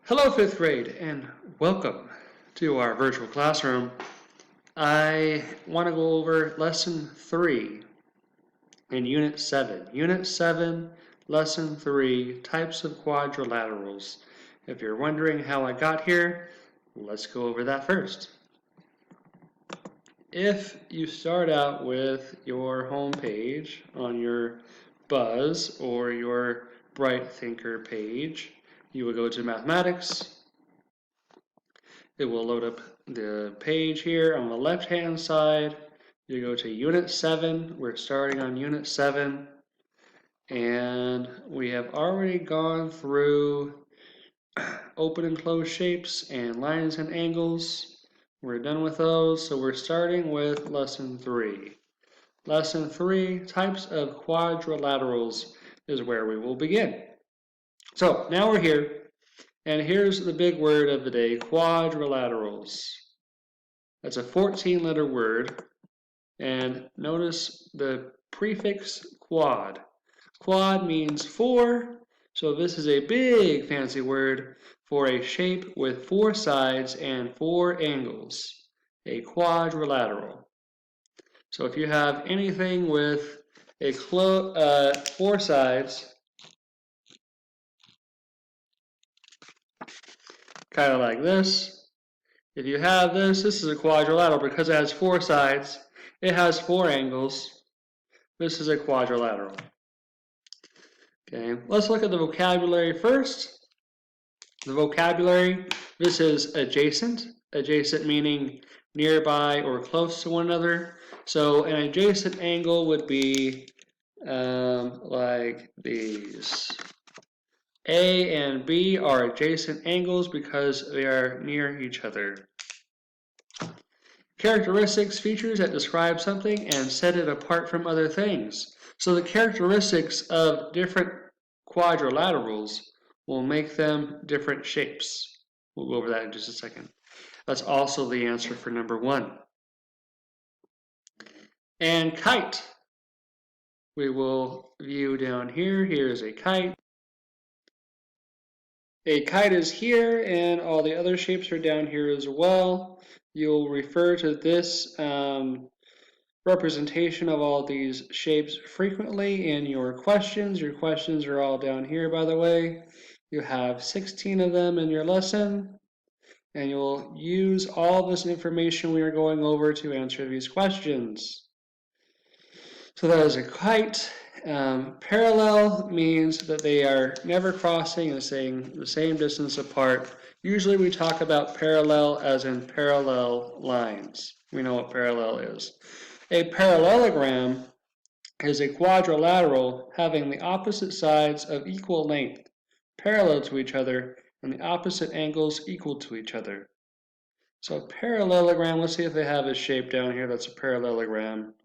Hello, fifth grade, and welcome to our virtual classroom. I want to go over lesson 3 in Unit 7. Unit 7, lesson 3, types of quadrilaterals. If you're wondering how I got here, let's go over that first. If you start out with your home page on your Buzz or your Bright Thinker page, you will go to Mathematics. It will load up the page here on the left-hand side. You go to Unit 7. We're starting on Unit 7. And we have already gone through open and closed shapes and lines and angles. We're done with those, so we're starting with Lesson 3. Lesson 3, types of quadrilaterals, is where we will begin. So now we're here. And here's the big word of the day, quadrilaterals. That's a 14-letter word. And notice the prefix quad. Quad means 4, so this is a big fancy word for a shape with 4 sides and 4 angles, a quadrilateral. So if you have anything with a 4 sides, kind of like this. If you have this is a quadrilateral because it has 4 sides. It has 4 angles. This is a quadrilateral. Okay, let's look at the vocabulary first. The vocabulary, this is adjacent. Adjacent meaning nearby or close to one another. So an adjacent angle would be like these. A and B are adjacent angles because they are near each other. Characteristics, features that describe something and set it apart from other things. So the characteristics of different quadrilaterals will make them different shapes. We'll go over that in just a second. That's also the answer for number 1. And kite. We will view down here. Here's a kite. A kite is here, and all the other shapes are down here as well. You'll refer to this representation of all these shapes frequently in your questions. Your questions are all down here, by the way. You have 16 of them in your lesson, and you'll use all this information we are going over to answer these questions. So that is a kite. Parallel means that they are never crossing and staying the same distance apart. Usually we talk about parallel as in parallel lines. We know what parallel is. A parallelogram is a quadrilateral having the opposite sides of equal length, parallel to each other, and the opposite angles equal to each other. So a parallelogram, let's see if they have a shape down here that's a parallelogram.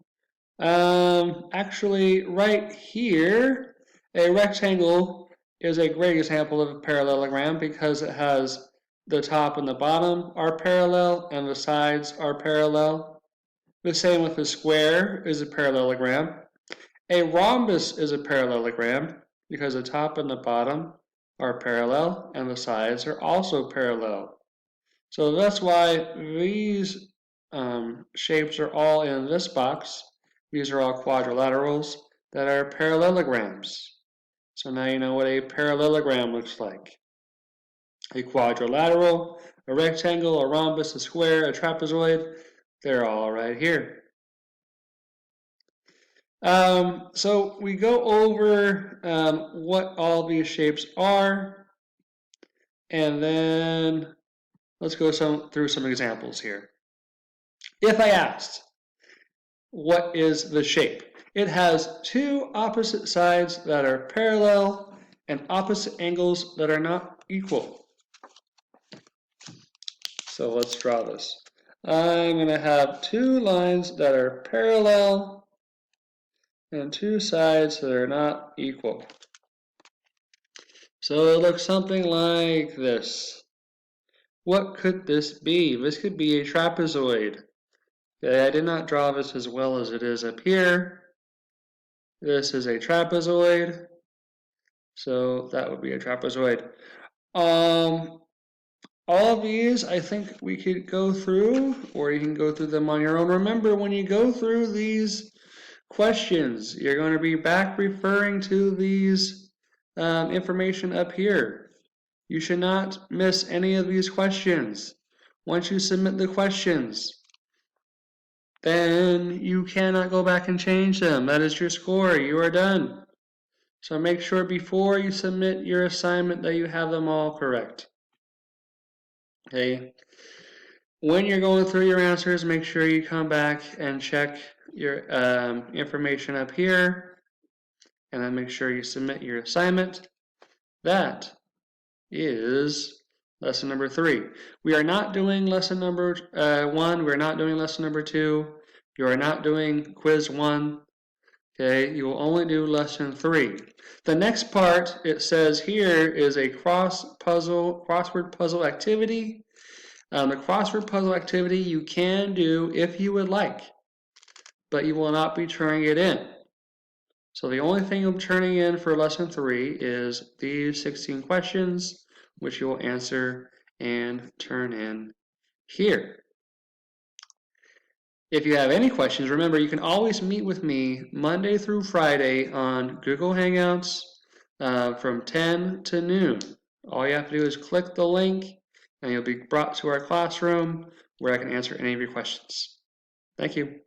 Actually, right here, a rectangle is a great example of a parallelogram because it has the top and the bottom are parallel and the sides are parallel. The same with a square is a parallelogram. A rhombus is a parallelogram because the top and the bottom are parallel and the sides are also parallel. So that's why these shapes are all in this box. These are all quadrilaterals that are parallelograms. So now you know what a parallelogram looks like. A quadrilateral, a rectangle, a rhombus, a square, a trapezoid, they're all right here. So we go over what all these shapes are, and then let's go through some examples here. If I asked, what is the shape? It has 2 opposite sides that are parallel and opposite angles that are not equal. So let's draw this. I'm going to have 2 lines that are parallel and 2 sides that are not equal. So it looks something like this. What could this be? This could be a trapezoid. Okay, I did not draw this as well as it is up here. This is a trapezoid. So that would be a trapezoid. all of these, I think we could go through, or you can go through them on your own. Remember, when you go through these questions, you're going to be back referring to these information up here. You should not miss any of these questions. Once you submit the questions, then you cannot go back and change them. That is your score. You are done. So make sure before you submit your assignment that you have them all correct. Okay. When you're going through your answers, make sure you come back and check your information up here, and then make sure you submit your assignment. That is lesson number 3. We are not doing lesson number 1. We're not doing lesson number 2. You are not doing quiz 1. Okay, you will only do lesson 3. The next part, it says here, is a crossword puzzle activity. The crossword puzzle activity you can do if you would like, but you will not be turning it in. So the only thing you'll be turning in for lesson 3 is these 16 questions, which you will answer and turn in here. If you have any questions, remember you can always meet with me Monday through Friday on Google Hangouts from 10 to noon. All you have to do is click the link and you'll be brought to our classroom where I can answer any of your questions. Thank you.